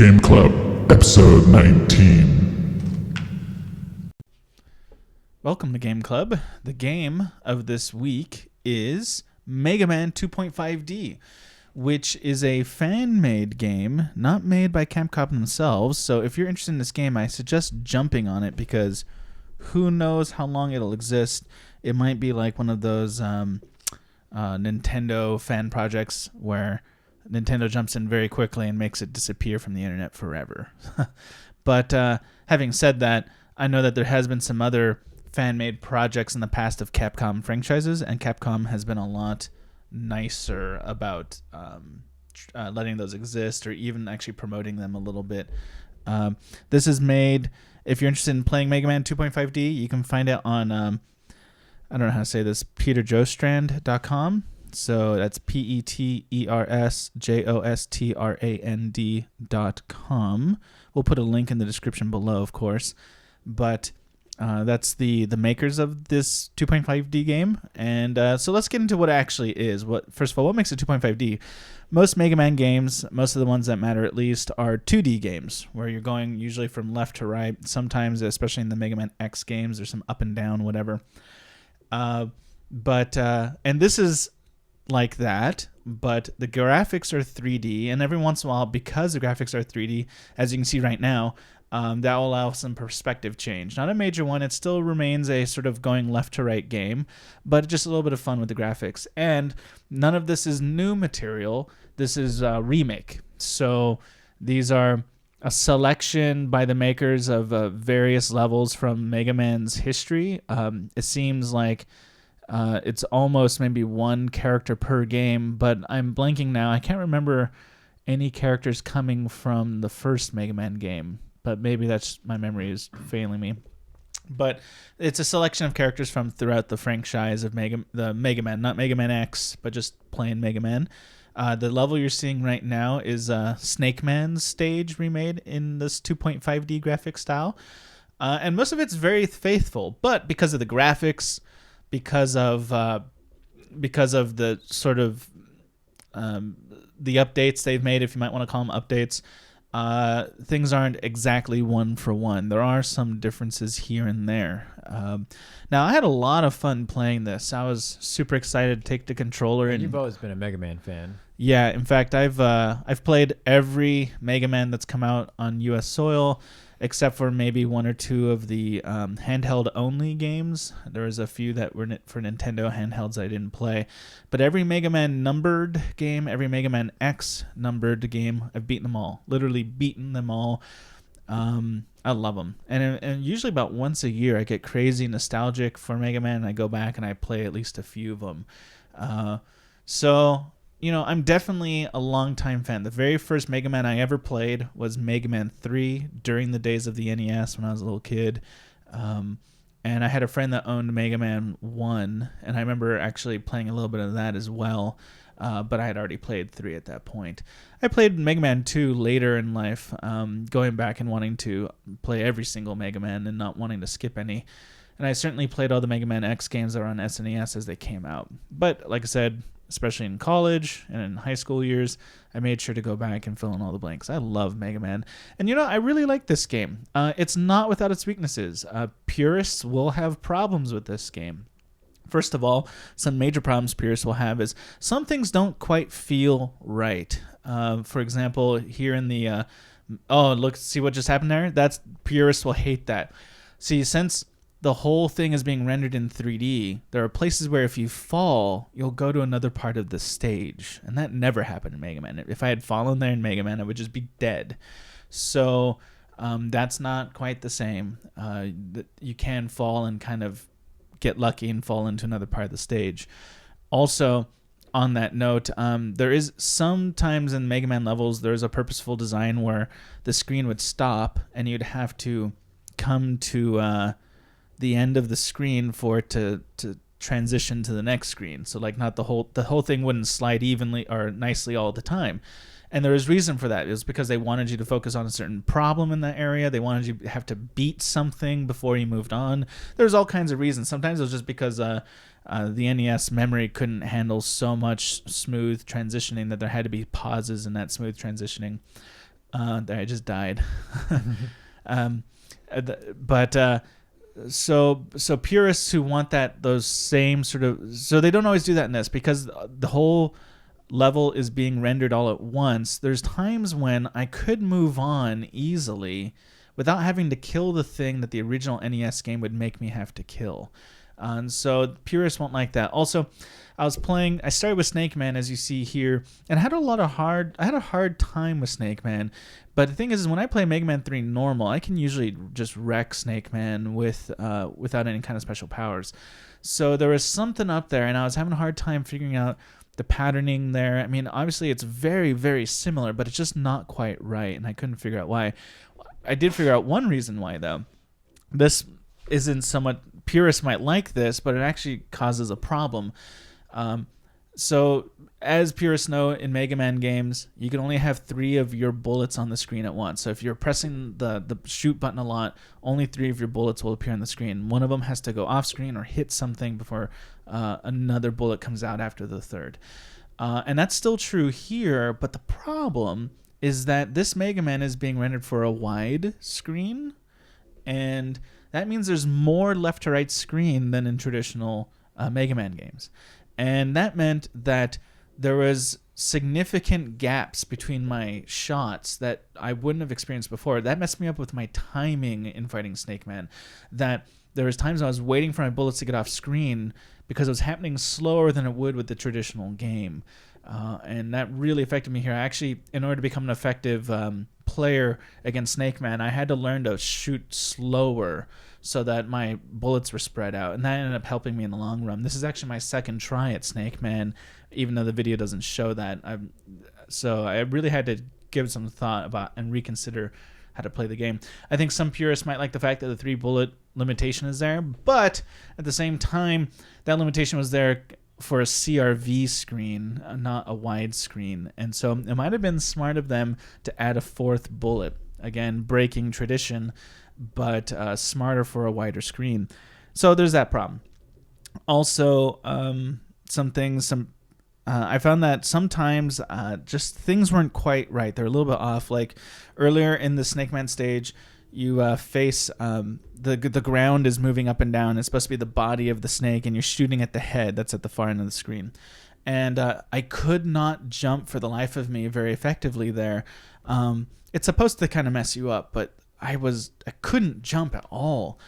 Game Club, episode 19. Welcome to Game Club. The game of this week is Mega Man 2.5D, which is a fan-made game, not made by Capcom themselves. So if you're interested in this game, I suggest jumping on it because who knows how long it'll exist. It might be like one of those Nintendo fan projects where Nintendo jumps in very quickly and makes it disappear from the internet forever. But having said that, I know that there has been some other fan-made projects in the past of Capcom franchises, and Capcom has been a lot nicer about letting those exist or even actually promoting them a little bit. This is made, if you're interested in playing Mega Man 2.5D, you can find it on, I don't know how to say this, peterjoststrand.com. So that's peterjoststrand.com. We'll put a link in the description below, of course. But that's the makers of this 2.5D game. And so let's get into what it actually is. First of all, what makes it 2.5D? Most Mega Man games, most of the ones that matter at least, are 2D games, where you're going usually from left to right. Sometimes, especially in the Mega Man X games, there's some up and down, whatever. And this is like that, but the graphics are 3D, and every once in a while, because the graphics are 3D, as you can see right now, that will allow some perspective change. Not a major one, it still remains a sort of going left to right game, but just a little bit of fun with the graphics. And none of this is new material, this is a remake. So these are a selection by the makers of various levels from Mega Man's history. It seems like it's almost maybe one character per game, but I'm blanking now. I can't remember any characters coming from the first Mega Man game, but maybe that's my memory is failing me. But it's a selection of characters from throughout the franchise of Mega Man, not Mega Man X, but just plain Mega Man. The level you're seeing right now is Snake Man's stage remade in this 2.5D graphic style. And most of it's very faithful, but because of the graphics, because of the sort of the updates they've made, if you might want to call them updates, things aren't exactly one for one. There are some differences here and there. Now, I had a lot of fun playing this. I was super excited to take the controller. And you've always been a Mega Man fan. Yeah, in fact, I've played every Mega Man that's come out on U.S. soil, except for maybe one or two of the handheld-only games. There was a few that were for Nintendo handhelds I didn't play. But every Mega Man numbered game, every Mega Man X numbered game, I've beaten them all. Literally beaten them all. I love them. And usually about once a year, I get crazy nostalgic for Mega Man, and I go back and I play at least a few of them. So, you know, I'm definitely a longtime fan. The very first Mega Man I ever played was Mega Man 3 during the days of the NES when I was a little kid. And I had a friend that owned Mega Man 1, and I remember actually playing a little bit of that as well. But I had already played 3 at that point. I played Mega Man 2 later in life, going back and wanting to play every single Mega Man and not wanting to skip any. And I certainly played all the Mega Man X games that were on SNES as they came out. But like I said, especially in college and in high school years, I made sure to go back and fill in all the blanks. I love Mega Man. And you know, I really like this game. It's not without its weaknesses. Purists will have problems with this game. First of all, some major problems purists will have is some things don't quite feel right. For example, here in the look, see what just happened there? That's purists will hate that. See, since the whole thing is being rendered in 3D, there are places where if you fall, you'll go to another part of the stage. And that never happened in Mega Man. If I had fallen there in Mega Man, I would just be dead. So that's not quite the same. You can fall and kind of get lucky and fall into another part of the stage. Also, on that note, there is sometimes in Mega Man levels, there's a purposeful design where the screen would stop and you'd have to come to the end of the screen for it to transition to the next screen. So like not the whole thing wouldn't slide evenly or nicely all the time. And there was reason for that. It was because they wanted you to focus on a certain problem in that area. They wanted you to have to beat something before you moved on. There's all kinds of reasons. Sometimes it was just because the NES memory couldn't handle so much smooth transitioning that there had to be pauses in that smooth transitioning. There, I just died. But so purists who want those same sort of, so they don't always do that in this because the whole level is being rendered all at once. There's times when I could move on easily without having to kill the thing that the original NES game would make me have to kill. And so purists won't like that. Also, I started with Snake Man, as you see here, and I had a hard time with Snake Man. But the thing is when I play Mega Man 3 normal, I can usually just wreck Snake Man without any kind of special powers. So there was something up there, and I was having a hard time figuring out the patterning there. I mean, obviously it's very, very similar, but it's just not quite right, and I couldn't figure out why. I did figure out one reason why, though. This isn't somewhat... Purists might like this, but it actually causes a problem. So, as purists know, in Mega Man games, you can only have 3 of your bullets on the screen at once. So if you're pressing the shoot button a lot, only 3 of your bullets will appear on the screen. One of them has to go off screen or hit something before another bullet comes out after the third. And that's still true here, but the problem is that this Mega Man is being rendered for a wide screen, and that means there's more left to right screen than in traditional Mega Man games. And that meant that there was significant gaps between my shots that I wouldn't have experienced before. That messed me up with my timing in fighting Snake Man. That there was times I was waiting for my bullets to get off screen because it was happening slower than it would with the traditional game. And that really affected me here. Actually, in order to become an effective player against Snake Man, I had to learn to shoot slower so that my bullets were spread out, and that ended up helping me in the long run. This is actually my second try at Snake Man, even though the video doesn't show that. So I really had to give some thought about and reconsider how to play the game. I think some purists might like the fact that the 3-bullet limitation is there, but at the same time, that limitation was there for a CRV screen, not a wide screen. And so it might have been smart of them to add a 4th bullet. Again, breaking tradition, but smarter for a wider screen. So there's that problem. Also, I found that sometimes just things weren't quite right. They're a little bit off. Like earlier in the Snake Man stage, you face the ground is moving up and down. It's supposed to be the body of the snake, and you're shooting at the head that's at the far end of the screen. And I could not jump for the life of me very effectively there. It's supposed to kind of mess you up, but I couldn't jump at all.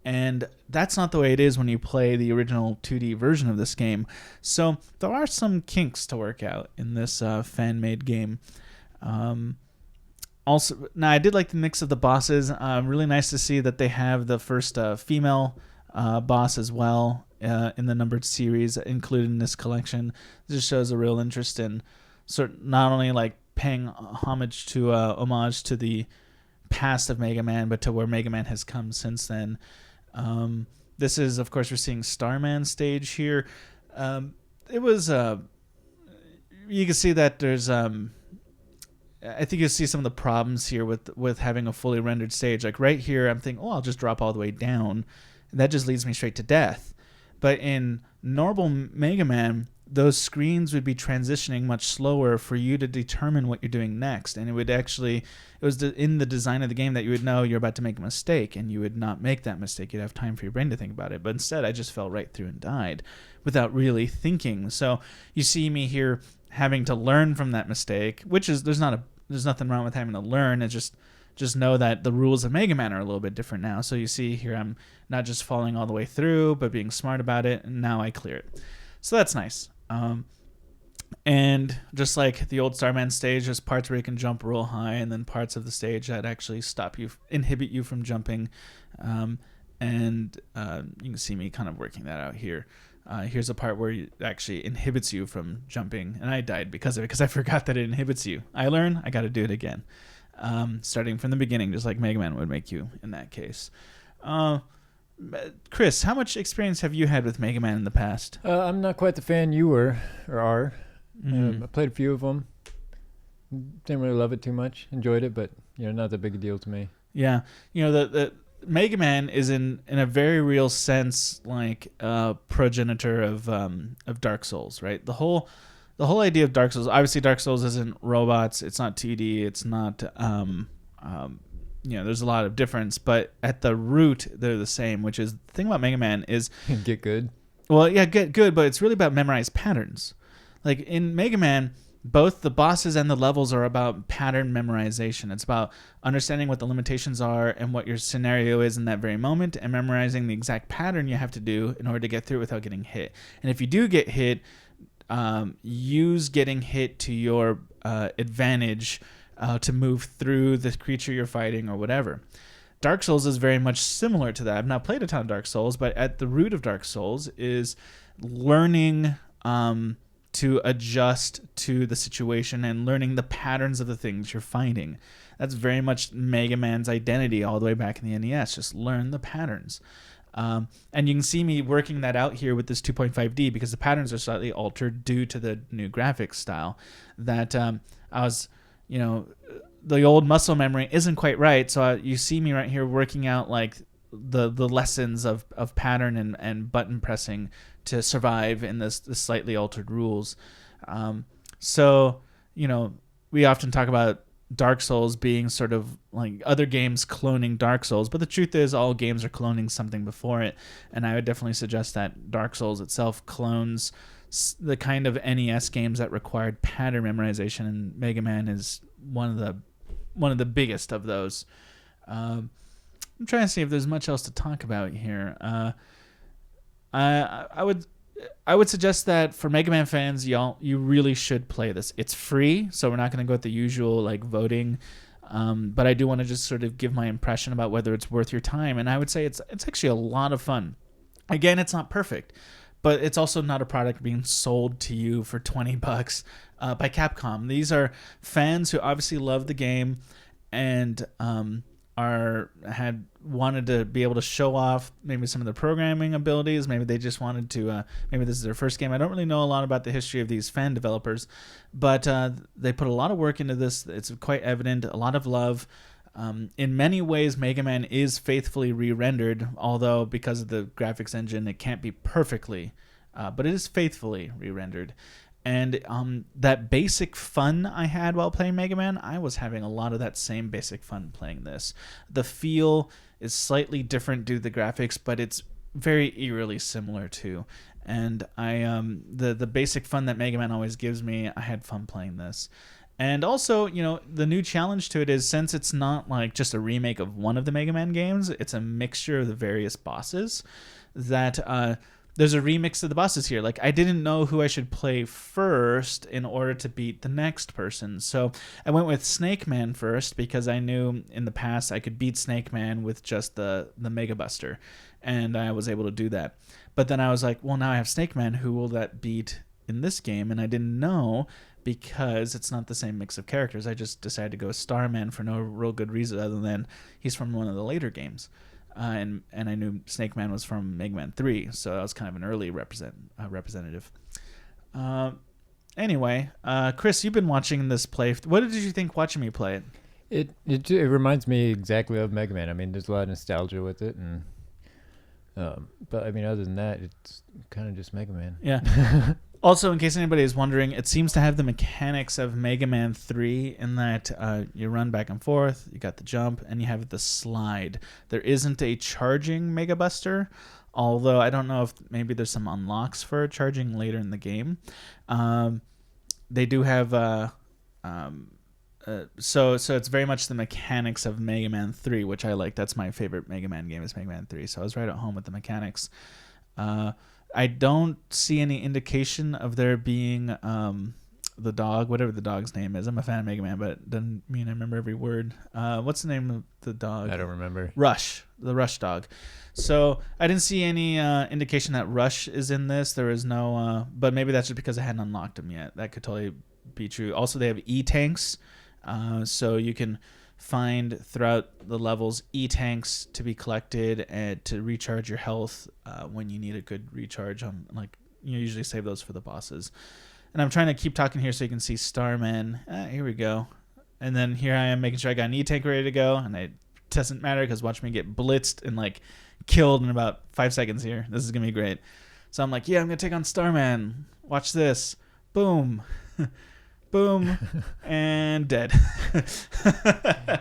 And that's not the way it is when you play the original 2D version of this game. So there are some kinks to work out in this fan-made game. Also, now I did like the mix of the bosses. Really nice to see that they have the first female boss as well in the numbered series included in this collection. This just shows a real interest in not only like paying homage to the past of Mega Man, but to where Mega Man has come since then. This is, of course, we're seeing Starman stage here. It was you can see that there's I think you see some of the problems here with having a fully rendered stage. Like right here, I'm thinking, I'll just drop all the way down. And that just leads me straight to death. But in normal Mega Man, those screens would be transitioning much slower for you to determine what you're doing next. And it was in the design of the game that you would know you're about to make a mistake, and you would not make that mistake. You'd have time for your brain to think about it. But instead, I just fell right through and died without really thinking. So you see me here having to learn from that mistake, which is there's nothing wrong with having to learn. It's just know that the rules of Mega Man are a little bit different now. So you see here I'm not just falling all the way through, but being smart about it, and now I clear it. So that's nice. And just like the old Starman stage, there's parts where you can jump real high, and then parts of the stage that actually inhibit you from jumping. And you can see me kind of working that out here. Here's a part where it actually inhibits you from jumping, and I died because of it, because I forgot that it inhibits you. I learn, I got to do it again. Starting from the beginning, just like Mega Man would make you in that case. Chris, how much experience have you had with Mega Man in the past? I'm not quite the fan you were or are. Mm-hmm. I played a few of them. Didn't really love it too much. Enjoyed it, but not that big a deal to me. Yeah, the Mega Man is in a very real sense like a progenitor of Dark Souls, right? The whole the whole idea of Dark Souls, obviously Dark Souls isn't robots, it's not 2D, it's not there's a lot of difference, but at the root they're the same, which is the thing about Mega Man is Get good. well, yeah, get good, but it's really about memorized patterns. Like in Mega Man, both the bosses and the levels are about pattern memorization. It's about understanding what the limitations are and what your scenario is in that very moment and memorizing the exact pattern you have to do in order to get through it without getting hit. And if you do get hit, use getting hit to your advantage to move through the creature you're fighting or whatever. Dark Souls is very much similar to that. I've not played a ton of Dark Souls, but at the root of Dark Souls is learning to adjust to the situation and learning the patterns of the things you're fighting. That's very much Mega Man's identity all the way back in the NES. Just learn the patterns. And you can see me working that out here with this 2.5D because the patterns are slightly altered due to the new graphics style. That I was, the old muscle memory isn't quite right. So you see me right here working out like the lessons of pattern and button pressing to survive in this slightly altered rules. So we often talk about Dark Souls being sort of like other games cloning Dark Souls, but the truth is all games are cloning something before it, and I would definitely suggest that Dark Souls itself clones the kind of NES games that required pattern memorization, and Mega Man is one of the biggest of those. I'm trying to see if there's much else to talk about here. I would suggest that for Mega Man fans, you really should play this. It's free, so we're not going to go with the usual like voting, but I do want to just sort of give my impression about whether it's worth your time, and I would say it's actually a lot of fun. Again, it's not perfect, but it's also not a product being sold to you for $20 by Capcom. These are fans who obviously love the game and had wanted to be able to show off maybe some of the programming abilities. Maybe they just wanted to maybe this is their first game. I don't really know a lot about the history of these fan developers, but they put a lot of work into this. It's quite evident, a lot of love. In many ways, Mega Man is faithfully re-rendered, although because of the graphics engine it can't be perfectly, but it is faithfully re-rendered. And that basic fun I had while playing Mega Man, I was having a lot of that same basic fun playing this. The feel is slightly different due to the graphics, but it's very eerily similar too. And the basic fun that Mega Man always gives me, I had fun playing this. And also, the new challenge to it is, since it's not like just a remake of one of the Mega Man games, it's a mixture of the various bosses, that there's a remix of the bosses here. Like, I didn't know who I should play first in order to beat the next person. So I went with Snake Man first because I knew in the past I could beat Snake Man with just the Mega Buster. And I was able to do that. But then I was like, well, now I have Snake Man. Who will that beat in this game? And I didn't know because it's not the same mix of characters. I just decided to go with Starman for no real good reason other than he's from one of the later games. And I knew Snake Man was from Mega Man 3, so that was kind of an early representative. Anyway, Chris, you've been watching this play. What did you think watching me play it? It reminds me exactly of Mega Man. I mean, there's a lot of nostalgia with it, and but I mean, other than that, it's kind of just Mega Man. Yeah. Also, in case anybody is wondering, it seems to have the mechanics of Mega Man 3 in that you run back and forth, you got the jump, and you have the slide. There isn't a charging Mega Buster, although I don't know if maybe there's some unlocks for charging later in the game. They do have... so it's very much the mechanics of Mega Man 3, which I like. That's my favorite Mega Man game is Mega Man 3, so I was right at home with the mechanics. I don't see any indication of there being the dog, whatever the dog's name is. I'm a fan of Mega Man, but it doesn't mean I remember every word. What's the name of the dog? I don't remember. Rush, the Rush dog. So I didn't see any indication that Rush is in this. There is no, but maybe that's just because I hadn't unlocked him yet. That could totally be true. Also, they have E-tanks, so you can find throughout the levels E-tanks to be collected and to recharge your health when you need a good recharge. You usually save those for the bosses. And I'm trying to keep talking here so you can see Starman. Here we go. And then here I am making sure I got an E-tank ready to go, and it doesn't matter because watch me get blitzed and killed in about 5 seconds here. This is gonna be great. So I'm like, yeah, I'm gonna take on Starman. Watch this. boom, boom, and dead.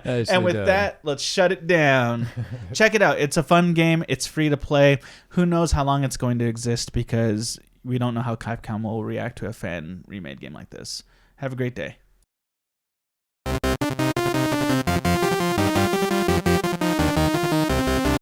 And with that, let's shut it down. Check it out. It's a fun game. It's free to play. Who knows how long it's going to exist, because we don't know how Capcom will react to a fan remade game like this. Have a great day.